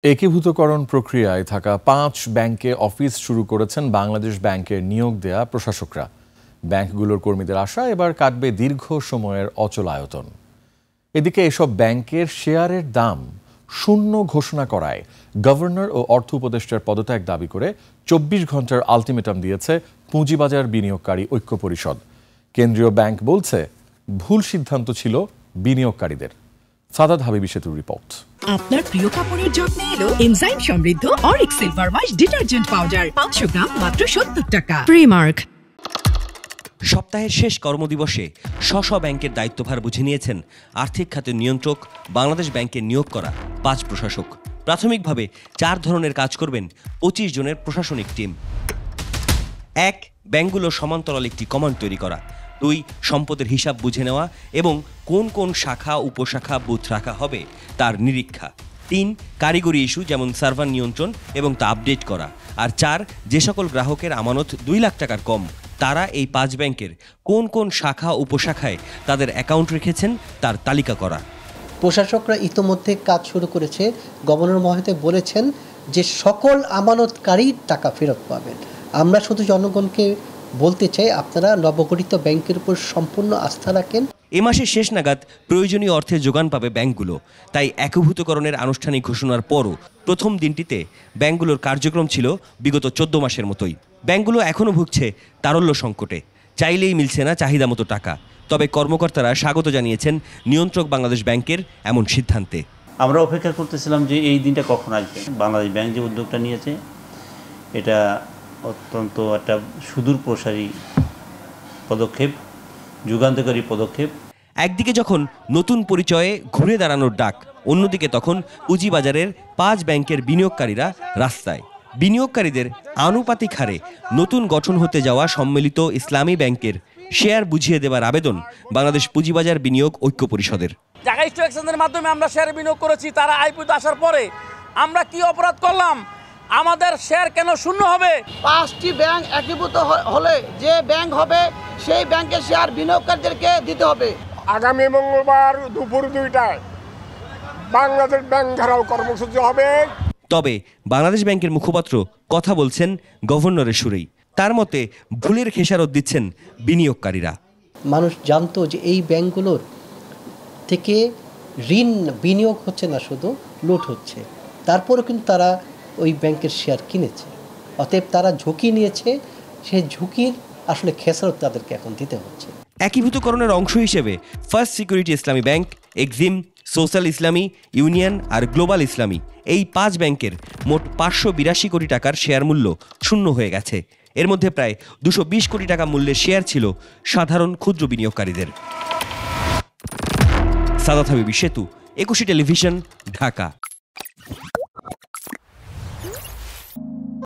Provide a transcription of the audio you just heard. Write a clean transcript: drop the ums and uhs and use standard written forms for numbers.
একীভূতকরণ প্রক্রিয়ায় থাকা ৫ ব্যাংকে অফিস শুরু করেছেন বাংলাদেশ ব্যাংকের নিয়োগ দেয়া প্রশাসকরা। ব্যাংকগুলোর কর্মীদের আশা, এবার কাটবে দীর্ঘ সময়ের অচলায়তন। এদিকে এসব ব্যাংকের শেয়ারের দাম শূন্য ঘোষণা করায় গভর্নর ও অর্থ উপদেষ্টার পদত্যাগ দাবি করে ২৪ ঘন্টার আলটিমেটাম দিয়েছে পুঁজিবাজার বিনিয়োগকারী ঐক্য পরিষদ। কেন্দ্রীয় ব্যাংক বলছে, ভুল সিদ্ধান্ত ছিল বিনিয়োগকারীদের। সাদাত হাবিবি সেতুর রিপোর্ট। আপনার প্রিয় কাপড়ের যত্নে এলো এনজাইম সমৃদ্ধ Arik silver wash detergent powder ৫০০ গ্রাম মাত্র ৭০ টাকা। প্রিমার্ক। সপ্তাহের শেষ কর্মদিবসে স্ব ব্যাংকের দায়িত্বভার বুঝে নিয়েছেন আর্থিক খাতের নিয়ন্ত্রক বাংলাদেশ ব্যাংকে নিয়োগ করা ৫ প্রশাসক। প্রাথমিকভাবে ৪ ধরনের কাজ করবেন ২৫ জনের প্রশাসনিক টিম। ১. ব্যাংকগুলোর সমান্তরাল একটি কমান্ড তৈরি করা। ২. সম্পদের হিসাব বুঝে নেওয়া এবং কোন কোন শাখা উপশাখা বুথ রাখা হবে তার নিরীক্ষা। ৩. কারিগরি ইস্যু যেমন সার্ভার নিয়ন্ত্রণ এবং তা আপডেট করা। আর ৪. যে সকল গ্রাহকের আমানত ২ লাখ টাকার কম তারা এই ৫ ব্যাংকের কোন কোন শাখা উপশাখায় তাদের অ্যাকাউন্ট রেখেছেন তার তালিকা করা। প্রশাসকরা ইতোমধ্যে কাজ শুরু করেছে। গভর্নর মহোদয় বলেছেন যে সকল আমানতকারী টাকা ফেরত পাবেন। আমরা শুধু জনগণকে বলতে চাই, আপনারা নবগঠিত ব্যাংকের উপর সম্পূর্ণ আস্থা রাখেন। এ মাসের শেষ নাগাদ প্রয়োজনীয় অর্থের যোগান পাবে ব্যাংকগুলো। তাই একীভূতকরণের আনুষ্ঠানিক ঘোষণার পরও প্রথম দিনটিতে ব্যাংকগুলোর কার্যক্রম ছিল বিগত ১৪ মাসের মতোই। ব্যাংকগুলো এখনও ভুগছে তারল্য সংকটে, চাইলেই মিলছে না চাহিদা মতো টাকা। তবে কর্মকর্তারা স্বাগত জানিয়েছেন নিয়ন্ত্রক বাংলাদেশ ব্যাংকের এমন সিদ্ধান্তে। আমরা অপেক্ষা করতেছিলাম যে এই দিনটা কখন আসবে। বাংলাদেশ ব্যাংক যে উদ্যোগটা নিয়েছে এটা অত্যন্ত একটা সুদূর প্রসারী পদক্ষেপ, যুগান্তকারী পদক্ষেপ। একদিকে যখন নতুন পরিচয়ে ঘুরে দাঁড়ানোর ডাক, অন্যদিকে তখন পুঁজিবাজারের ৫ ব্যাংকের বিনিয়োগকারীরা রাস্তায়। বিনিয়োগকারীদের আনুপাতিক হারে নতুন গঠন হতে যাওয়া সম্মিলিত ইসলামী ব্যাংকের শেয়ার বুঝিয়ে দেবার আবেদন বাংলাদেশ পুঁজিবাজার বিনিয়োগ ঐক্য পরিষদের। ঢাকা স্টক এক্সচেঞ্জের মাধ্যমে আমরা শেয়ার বিনিয়োগ করেছি। তারা আইপিওতে আসার পরে আমরা কি অপরাধ করলাম? আমাদের শেয়ার কেন শূন্য হবে? ৫টি ব্যাংক একীভূত হলে যে ব্যাংক হবে সেই ব্যাংকের শেয়ার বিনিয়োগকারীদেরকে দিতে হবে। আগামী মঙ্গলবার দুপুর ২টায় বাংলাদেশ ব্যাংক ঘেরাও কর্মসূচি হবে। তবে বাংলাদেশ ব্যাংকের মুখপাত্র কথা বলছেন গভর্নরের সুরেই। তার মতে ভুলের খেসারত দিচ্ছেন বিনিয়োগকারীরা। মানুষ জানতো যে এই ব্যাংকগুলোর থেকে ঋণ বিনিয়োগ হচ্ছে না, শুধু লুট হচ্ছে। তারপরও কিন্তু তারা ওই ব্যাংকের শেয়ার কিনেছে। অতএব তারা ঝুঁকি নিয়েছে, সেই ঝুঁকির আসলে খেসারত তাদেরকে এখন দিতে হচ্ছে। একীভূতকরণের অংশ হিসেবে ফার্স্ট সিকিউরিটি ইসলামী ব্যাংক, এক্সিম, সোশ্যাল ইসলামী, ইউনিয়ন আর গ্লোবাল ইসলামী এই ৫ ব্যাংকের মোট ৫৮২ কোটি টাকার শেয়ার মূল্য শূন্য হয়ে গেছে। এর মধ্যে প্রায় ২২০ কোটি টাকা মূল্যের শেয়ার ছিল সাধারণ ক্ষুদ্র বিনিয়োগকারীদের। সাদাত হাবিবি সেতু, ২১ টেলিভিশন, ঢাকা।